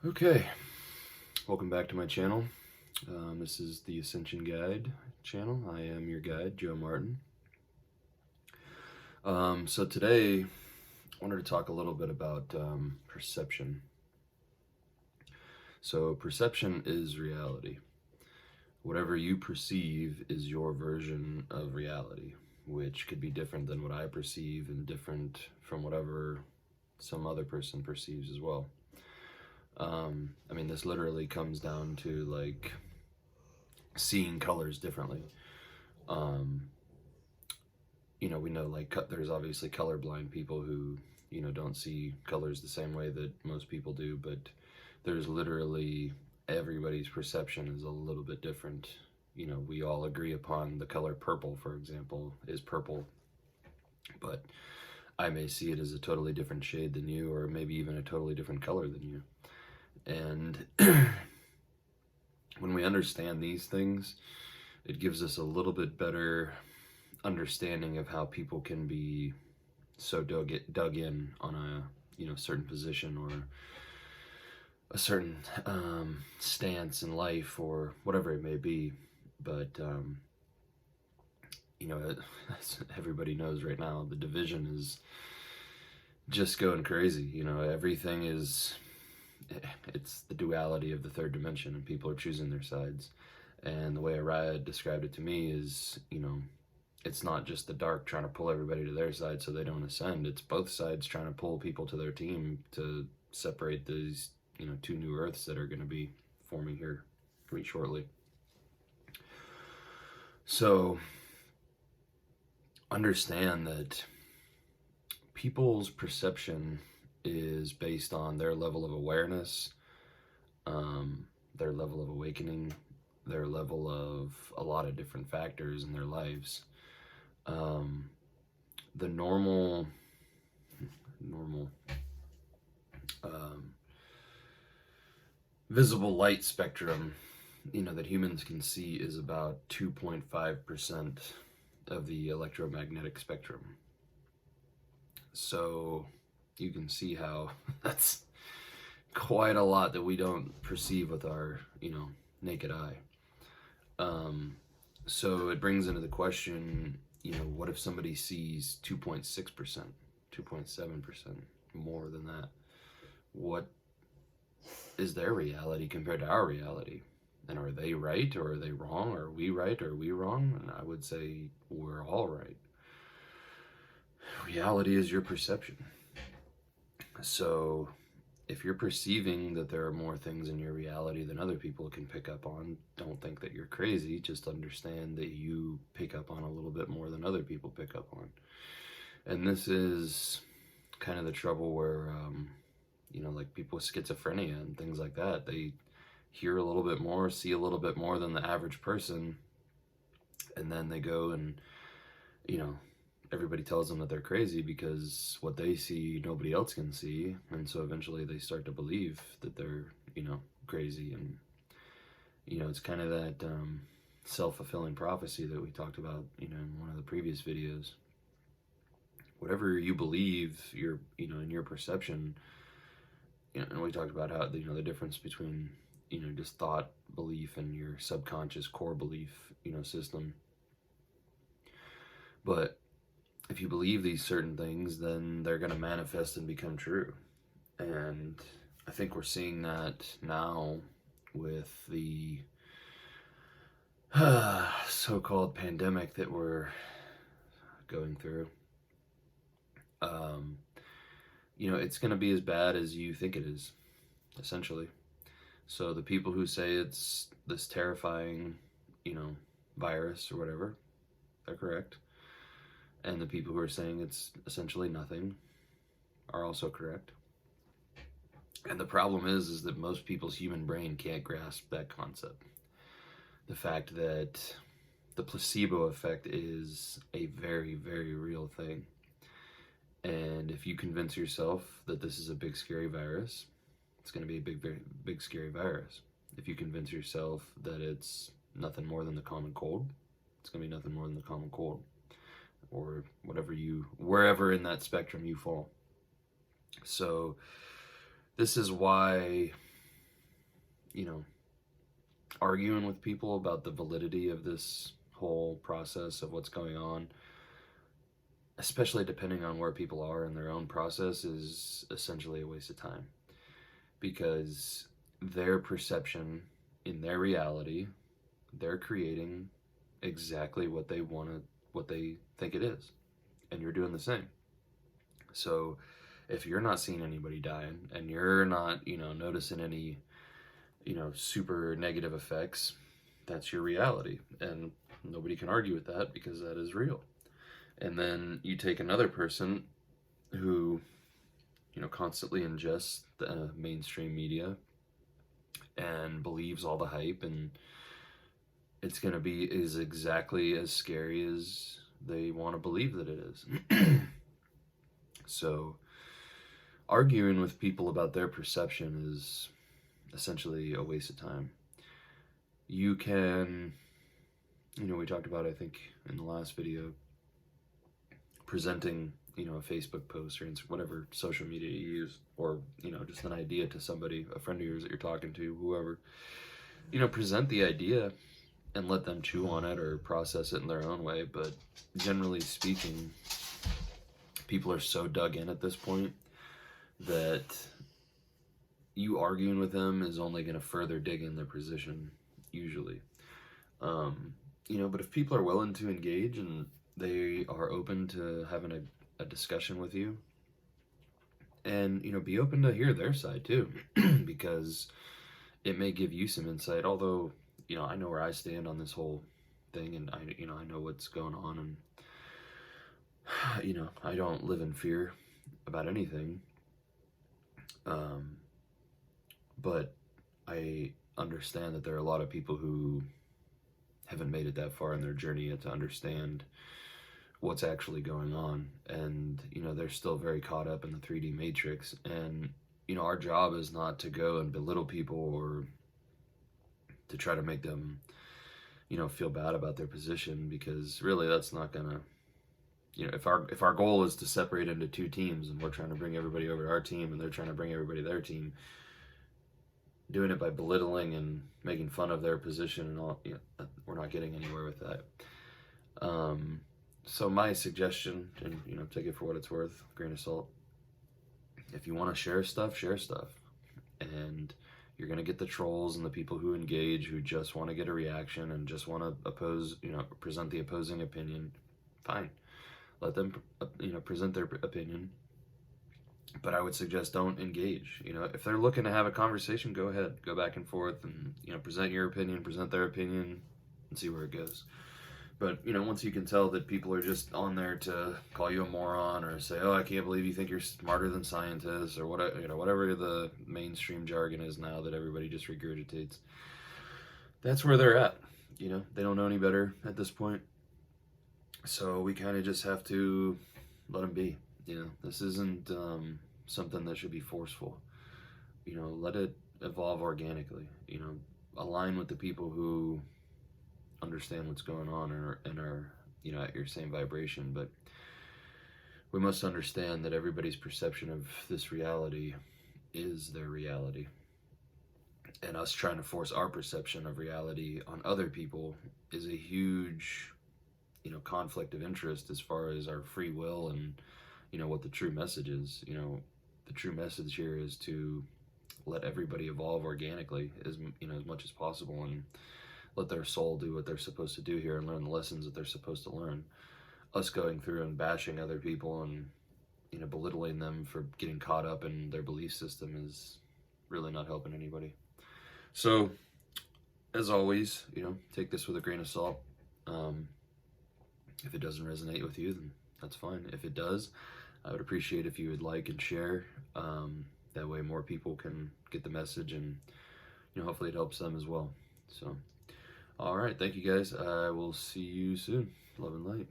Okay, welcome back to my channel. This is the Ascension Guide channel. I am your guide, Joe Martin. So today, I wanted to talk a little bit about perception. So perception is reality. Whatever you perceive is your version of reality, which could be different than what I perceive and different from whatever some other person perceives as well. I mean, this literally comes down to like seeing colors differently. We know like there's obviously colorblind people who, don't see colors the same way that most people do, but there's literally everybody's perception is a little bit different. We all agree upon the color purple, for example, is purple, but I may see it as a totally different shade than you, or maybe even a totally different color than you. And when we understand these things, it gives us a little bit better understanding of how people can be so dug in on a certain position or a certain stance in life or whatever it may be. But as everybody knows right now, the division is just going crazy. Everything is, it's the duality of the third dimension, and people are choosing their sides. And the way Ariah described it to me is, it's not just the dark trying to pull everybody to their side so they don't ascend. It's both sides trying to pull people to their team to separate these, two new Earths that are going to be forming here pretty shortly. So understand that people's perception is based on their level of awareness, their level of awakening, their level of a lot of different factors in their lives. The normal visible light spectrum, that humans can see is about 2.5% of the electromagnetic spectrum. So you can see how that's quite a lot that we don't perceive with our, naked eye. So it brings into the question, what if somebody sees 2.6%, 2.7%, more than that? What is their reality compared to our reality? And are they right or are they wrong? Are we right or are we wrong? And I would say we're all right. Reality is your perception. So if you're perceiving that there are more things in your reality than other people can pick up on, don't think that you're crazy. Just understand that you pick up on a little bit more than other people pick up on. And this is kind of the trouble where, like people with schizophrenia and things like that, they hear a little bit more, see a little bit more than the average person, and then they go and, everybody tells them that they're crazy because what they see nobody else can see, and so eventually they start to believe that they're crazy. And it's kind of that self-fulfilling prophecy that we talked about in one of the previous videos. Whatever you believe, in your perception, and we talked about how the difference between just thought belief and your subconscious core belief system. But if you believe these certain things, then they're going to manifest and become true. And I think we're seeing that now with the so-called pandemic that we're going through. It's going to be as bad as you think it is, essentially. So the people who say it's this terrifying, virus or whatever, they're correct. And the people who are saying it's essentially nothing are also correct. And the problem is that most people's human brain can't grasp that concept. The fact that the placebo effect is a very, very real thing. And if you convince yourself that this is a big, scary virus, it's going to be a big, very big, scary virus. If you convince yourself that it's nothing more than the common cold, it's going to be nothing more than the common cold. Or wherever in that spectrum you fall. So this is why arguing with people about the validity of this whole process of what's going on, especially depending on where people are in their own process, is essentially a waste of time, because their perception in their reality, they're creating exactly what they want to, what they think it is, and you're doing the same. So if you're not seeing anybody dying and you're not, noticing any, super negative effects, that's your reality, and nobody can argue with that because that is real. And then you take another person who, constantly ingests the mainstream media and believes all the hype, and it's going to be is exactly as scary as they want to believe that it is. So arguing with people about their perception is essentially a waste of time. You can, we talked about, I think, in the last video, presenting, a Facebook post or whatever social media you use, or, just an idea to somebody, a friend of yours that you're talking to, whoever, present the idea and let them chew on it or process it in their own way. But generally speaking, people are so dug in at this point that you arguing with them is only going to further dig in their position, usually. But if people are willing to engage and they are open to having a discussion with you, and, be open to hear their side too, because it may give you some insight. Although, I know where I stand on this whole thing, and I know what's going on, and, I don't live in fear about anything. But I understand that there are a lot of people who haven't made it that far in their journey yet to understand what's actually going on, and they're still very caught up in the 3D matrix. And our job is not to go and belittle people or to try to make them feel bad about their position, because really that's not gonna, if our goal is to separate into two teams and we're trying to bring everybody over to our team and they're trying to bring everybody to their team, doing it by belittling and making fun of their position and all, we're not getting anywhere with that. So my suggestion, and take it for what it's worth, grain of salt, if you want to share stuff, and you're going to get the trolls and the people who engage, who just want to get a reaction and just want to oppose, present the opposing opinion. Fine, let them present their opinion, but I would suggest don't engage. If they're looking to have a conversation, go ahead, go back and forth, and present your opinion, present their opinion, and see where it goes. But once you can tell that people are just on there to call you a moron or say, "Oh, I can't believe you think you're smarter than scientists," or whatever the mainstream jargon is now that everybody just regurgitates, that's where they're at. They don't know any better at this point. So we kind of just have to let them be. This isn't something that should be forceful. Let it evolve organically. Align with the people who understand what's going on and are at your same vibration. But we must understand that everybody's perception of this reality is their reality, and us trying to force our perception of reality on other people is a huge conflict of interest as far as our free will and what the true message is. The true message here is to let everybody evolve organically as much as possible, and let their soul do what they're supposed to do here and learn the lessons that they're supposed to learn. Us going through and bashing other people and belittling them for getting caught up in their belief system is really not helping anybody. So as always, take this with a grain of salt. If it doesn't resonate with you, then that's fine. If it does, I would appreciate if you would like and share. That way more people can get the message, and hopefully it helps them as well. So all right, thank you guys. I will see you soon. Love and light.